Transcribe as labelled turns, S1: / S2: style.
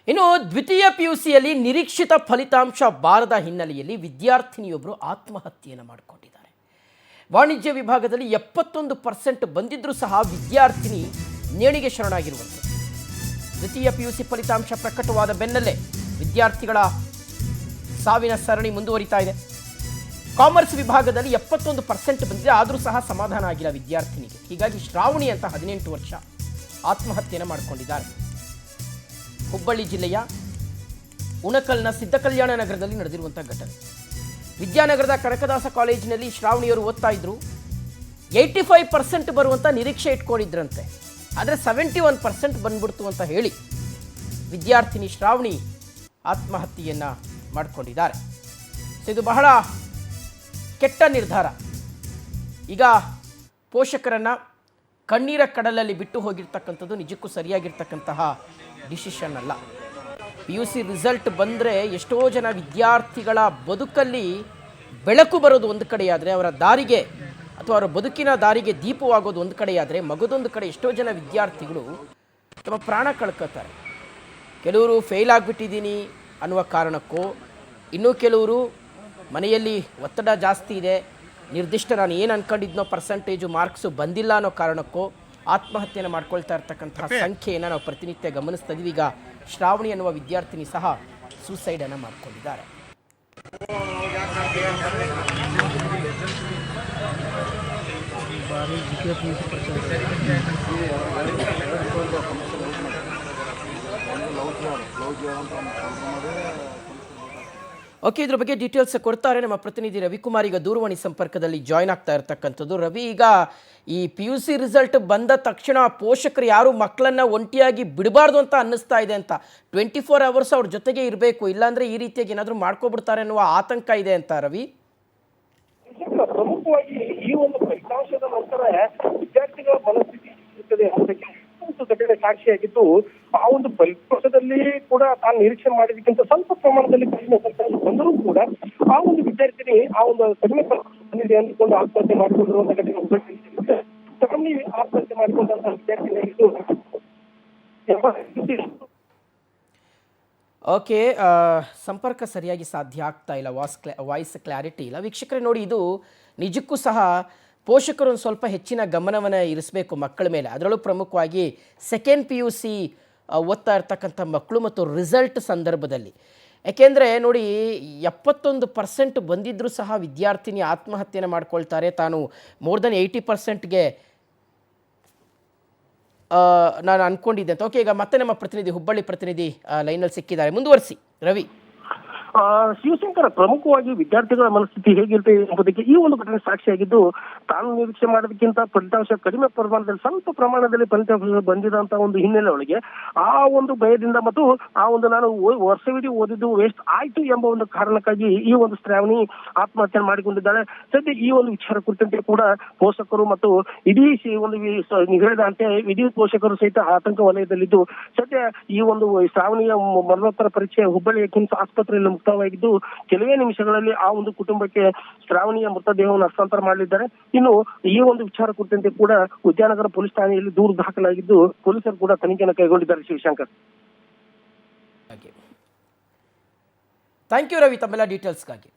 S1: ಇನ್ನು ದ್ವಿತೀಯ ಪಿಯುಸಿಯಲ್ಲಿ ನಿರೀಕ್ಷಿತ ಫಲಿತಾಂಶ ಬಾರದ ಹಿನ್ನೆಲೆಯಲ್ಲಿ ವಿದ್ಯಾರ್ಥಿನಿಯೊಬ್ಬರು ಆತ್ಮಹತ್ಯೆಯನ್ನು ಮಾಡಿಕೊಂಡಿದ್ದಾರೆ. ವಾಣಿಜ್ಯ ವಿಭಾಗದಲ್ಲಿ 71% ಬಂದಿದ್ದರೂ ಸಹ ವಿದ್ಯಾರ್ಥಿನಿ ನೇಣಿಗೆ ಶರಣಾಗಿರುವಂಥದ್ದು. ದ್ವಿತೀಯ ಪಿಯುಸಿ ಫಲಿತಾಂಶ ಪ್ರಕಟವಾದ ಬೆನ್ನಲ್ಲೇ ವಿದ್ಯಾರ್ಥಿಗಳ ಸಾವಿನ ಸರಣಿ ಮುಂದುವರಿತಾ ಇದೆ. ಕಾಮರ್ಸ್ ವಿಭಾಗದಲ್ಲಿ 71% ಬಂದಿದೆ, ಆದರೂ ಸಹ ಸಮಾಧಾನ ಆಗಿಲ್ಲ ವಿದ್ಯಾರ್ಥಿನಿಗೆ. ಹೀಗಾಗಿ ಶ್ರಾವಣಿ ಅಂತ 18 ವರ್ಷ ಆತ್ಮಹತ್ಯೆಯನ್ನು ಮಾಡಿಕೊಂಡಿದ್ದಾರೆ. ಹುಬ್ಬಳ್ಳಿ ಜಿಲ್ಲೆಯ ಉಣಕಲ್ನ ಸಿದ್ಧಕಲ್ಯಾಣ ನಗರದಲ್ಲಿ ನಡೆದಿರುವಂಥ ಘಟನೆ. ವಿದ್ಯಾನಗರದ ಕನಕದಾಸ ಕಾಲೇಜಿನಲ್ಲಿ ಶ್ರಾವಣಿಯವರು ಓದ್ತಾ ಇದ್ರು. 85% ಬರುವಂಥ ನಿರೀಕ್ಷೆ ಇಟ್ಕೊಂಡಿದ್ರಂತೆ, ಆದರೆ 71% ಬಂದ್ಬಿಡ್ತು ಅಂತ ಹೇಳಿ ವಿದ್ಯಾರ್ಥಿನಿ ಶ್ರಾವಣಿ ಆತ್ಮಹತ್ಯೆಯನ್ನು ಮಾಡಿಕೊಂಡಿದ್ದಾರೆ. ಇದು ಬಹಳ ಕೆಟ್ಟ ನಿರ್ಧಾರ. ಈಗ ಪೋಷಕರನ್ನು ಕಣ್ಣೀರ ಕಡಲಲ್ಲಿ ಬಿಟ್ಟು ಹೋಗಿರ್ತಕ್ಕಂಥದ್ದು ನಿಜಕ್ಕೂ ಸರಿಯಾಗಿರ್ತಕ್ಕಂತಹ ಡಿಸಿಷನ್ ಅಲ್ಲ. PUC ರಿಸಲ್ಟ್ ಬಂದರೆ ಎಷ್ಟೋ ಜನ ವಿದ್ಯಾರ್ಥಿಗಳ ಬದುಕಲ್ಲಿ ಬೆಳಕು ಬರೋದು ಒಂದು ಕಡೆಯಾದರೆ, ಅವರ ದಾರಿಗೆ ಅಥವಾ ಅವರ ಬದುಕಿನ ದಾರಿಗೆ ದೀಪವಾಗೋದು ಒಂದು ಕಡೆಯಾದರೆ, ಮಗದೊಂದು ಕಡೆ ಎಷ್ಟೋ ಜನ ವಿದ್ಯಾರ್ಥಿಗಳು ತಮ್ಮ ಪ್ರಾಣ ಕಳ್ಕೊತಾರೆ. ಕೆಲವರು ಫೇಲ್ ಆಗಿಬಿಟ್ಟಿದ್ದೀನಿ ಅನ್ನುವ ಕಾರಣಕ್ಕೋ, ಇನ್ನೂ ಕೆಲವರು ಮನೆಯಲ್ಲಿ ಒತ್ತಡ ಜಾಸ್ತಿ ಇದೆ, ನಿರ್ದಿಷ್ಟ ನಾನು ಏನು ಅಂದ್ಕೊಂಡಿದ್ನೋ ಪರ್ಸೆಂಟೇಜು ಮಾರ್ಕ್ಸು ಬಂದಿಲ್ಲ ಅನ್ನೋ ಕಾರಣಕ್ಕೋ ಆತ್ಮಹತ್ಯೆಯನ್ನು ಮಾಡ್ಕೊಳ್ತಾ ಇರ್ತಕ್ಕಂಥ ಸಂಖ್ಯೆಯನ್ನು ನಾವು ಪ್ರತಿನಿತ್ಯ ಗಮನಿಸ್ತಾ ಇದ್ದೀವಿ. ಈಗ ಶ್ರಾವಣಿ ಅನ್ನುವ ವಿದ್ಯಾರ್ಥಿನಿ ಸಹ ಸೂಸೈಡನ್ನು ಮಾಡಿಕೊಂಡಿದ್ದಾರೆ. ಓಕೆ, ಇದ್ರ ಬಗ್ಗೆ ಡೀಟೇಲ್ಸ್ ಕೊಡ್ತಾರೆ ನಮ್ಮ ಪ್ರತಿನಿಧಿ ರವಿಕುಮಾರ್. ಈಗ ದೂರವಾಣಿ ಸಂಪರ್ಕದಲ್ಲಿ ಜಾಯ್ನ್ ಆಗ್ತಾ ಇರ್ತಕ್ಕಂಥದ್ದು. ರವಿ, ಈಗ ಈ PUC ರಿಸಲ್ಟ್ ಬಂದ ತಕ್ಷಣ ಪೋಷಕರು ಯಾರು ಮಕ್ಕಳನ್ನ ಒಂಟಿಯಾಗಿ ಬಿಡಬಾರ್ದು ಅಂತ ಅನ್ನಿಸ್ತಾ ಇದೆ ಅಂತ. 24 hours ಅವ್ರ ಜೊತೆಗೆ ಇರಬೇಕು, ಇಲ್ಲಾಂದ್ರೆ ಈ ರೀತಿಯಾಗಿ ಏನಾದರೂ ಮಾಡ್ಕೊಬಿಡ್ತಾರೆ ಅನ್ನುವ ಆತಂಕ ಇದೆ ಅಂತ. ರವಿ,
S2: ಪ್ರಮುಖವಾಗಿ ಈ ಒಂದು ಫಲಿತಾಂಶದ ನಂತರ ವಿದ್ಯಾರ್ಥಿಗಳ ಮನಸ್ಥಿತಿ ಇರುತ್ತದೆ ಅನ್ನೋದಕ್ಕೆ ಘಟನೆ ಸಾಕ್ಷಿಯಾಗಿದ್ದು, ಆ ಒಂದು ಫಲಿತಾಂಶದಲ್ಲಿ ಕೂಡ ತಾನು ನಿರೀಕ್ಷೆ ಮಾಡಿದಕ್ಕಿಂತ ಸ್ವಲ್ಪ ಪ್ರಮಾಣದಲ್ಲಿ ಕಡಿಮೆ ಫಲಿತಾಂಶ ಬಂದರೂ ಕೂಡ ಆ ಒಂದು ವಿದ್ಯಾರ್ಥಿನಿ ಆ ಒಂದು ಕಡಿಮೆ ಫಲಿತಾಂಶ ಬಂದಿದೆ ಅಂದುಕೊಂಡು ಆತ್ಮಹತ್ಯೆ ಮಾಡಿಕೊಂಡಿರುವಂತ ಘಟನೆ ಶ್ರಾವಣಿ ಆತ್ಮಹತ್ಯೆ ಮಾಡಿಕೊಂಡಂತಹ ವಿದ್ಯಾರ್ಥಿನಿಯಾಗಿದ್ದು.
S1: ಓಕೆ, ಸಂಪರ್ಕ ಸರಿಯಾಗಿ ಸಾಧ್ಯ ಆಗ್ತಾ ಇಲ್ಲ, ವಾಯ್ಸ್ ಕ್ಲಾರಿಟಿ ಇಲ್ಲ. ವೀಕ್ಷಕರೇ ನೋಡಿ, ಇದು ನಿಜಕ್ಕೂ ಸಹ ಪೋಷಕರು ಒಂದು ಸ್ವಲ್ಪ ಹೆಚ್ಚಿನ ಗಮನವನ್ನು ಇರಿಸಬೇಕು ಮಕ್ಕಳ ಮೇಲೆ. ಅದರಲ್ಲೂ ಪ್ರಮುಖವಾಗಿ ಸೆಕೆಂಡ್ PUC ಓದ್ತಾ ಇರ್ತಕ್ಕಂಥ ಮಕ್ಕಳು ಮತ್ತು ರಿಸಲ್ಟ್ ಸಂದರ್ಭದಲ್ಲಿ. ಯಾಕೆಂದರೆ ನೋಡಿ, 71% ಬಂದಿದ್ದರೂ ಸಹ ವಿದ್ಯಾರ್ಥಿನಿ ಆತ್ಮಹತ್ಯೆಯನ್ನು ಮಾಡ್ಕೊಳ್ತಾರೆ. ತಾನು ಮೋರ್ ದೆನ್ 80%ಗೆ ನಾನು ಅಂದ್ಕೊಂಡಿದ್ದೆ ಅಂತ. ಓಕೆ, ಈಗ ಮತ್ತೆ ನಮ್ಮ ಪ್ರತಿನಿಧಿ ಹುಬ್ಬಳ್ಳಿ ಪ್ರತಿನಿಧಿ ಲೈನಲ್ಲಿ ಸಿಕ್ಕಿದ್ದಾರೆ. ಮುಂದುವರಿಸಿ ರವಿ.
S2: ಶಿವಶಂಕರ, ಪ್ರಮುಖವಾಗಿ ವಿದ್ಯಾರ್ಥಿಗಳ ಮನಸ್ಥಿತಿ ಹೇಗಿರ್ತದೆ ಎಂಬುದಕ್ಕೆ ಈ ಒಂದು ಘಟನೆ ಸಾಕ್ಷಿಯಾಗಿದ್ದು, ತಾನು ನಿರೀಕ್ಷೆ ಮಾಡೋದಕ್ಕಿಂತ ಫಲಿತಾಂಶ ಕಡಿಮೆ ಪ್ರಮಾಣದಲ್ಲಿ ಸ್ವಲ್ಪ ಪ್ರಮಾಣದಲ್ಲಿ ಫಲಿತಾಂಶ ಬಂದಿದಂತ ಒಂದು ಹಿನ್ನೆಲೆ ಒಳಗೆ ಆ ಒಂದು ಭಯದಿಂದ ಮತ್ತು ಆ ಒಂದು ನಾನು ವರ್ಷವಿಡೀ ಓದಿದ್ದು ವೇಸ್ಟ್ ಆಯ್ತು ಎಂಬ ಒಂದು ಕಾರಣಕ್ಕಾಗಿ ಈ ಒಂದು ಶ್ರಾವಣಿ ಆತ್ಮಹತ್ಯೆ ಮಾಡಿಕೊಂಡಿದ್ದಾಳೆ. ಸದ್ಯ ಈ ಒಂದು ವಿಚಾರ ಕುರಿತಂತೆ ಕೂಡ ಪೋಷಕರು ಮತ್ತು ಇಡೀ ಒಂದು ನೀವು ಹೇಳಿದಂತೆ ಇಡೀ ಪೋಷಕರು ಸಹಿತ ಆತಂಕ ವಲಯದಲ್ಲಿದ್ದು, ಸದ್ಯ ಈ ಒಂದು ಶ್ರಾವಣಿಯ ಮರಣೋತ್ತರ ಪರೀಕ್ಷೆ ಹುಬ್ಬಳ್ಳಿಯ ಕಿಮ್ಸ್ ಆಸ್ಪತ್ರೆಯಲ್ಲಿ ಮುಕ್ತವಾಗಿದ್ದು, ಕೆಲವೇ ನಿಮಿಷಗಳಲ್ಲಿ ಆ ಒಂದು ಕುಟುಂಬಕ್ಕೆ ಶ್ರಾವಣಿಯ ಮೃತದೇಹವನ್ನು ಹಸ್ತಾಂತರ ಮಾಡಲಿದ್ದಾರೆ. ಇನ್ನು ಈ ಒಂದು ವಿಚಾರ ಕುರಿತಂತೆ ಕೂಡ ವಿದ್ಯಾನಗರ ಪೊಲೀಸ್ ಠಾಣೆಯಲ್ಲಿ ದೂರು ದಾಖಲಾಗಿದ್ದು, ಪೊಲೀಸರು ಕೂಡ ತನಿಖೆಯನ್ನು ಕೈಗೊಂಡಿದ್ದಾರೆ. ಶಿವಶಂಕರ್,
S1: ಥ್ಯಾಂಕ್ ಯು ರವಿ ತಮ್ಮೆಲ್ಲ ಡೀಟೇಲ್ಸ್ಗಾಗಿ.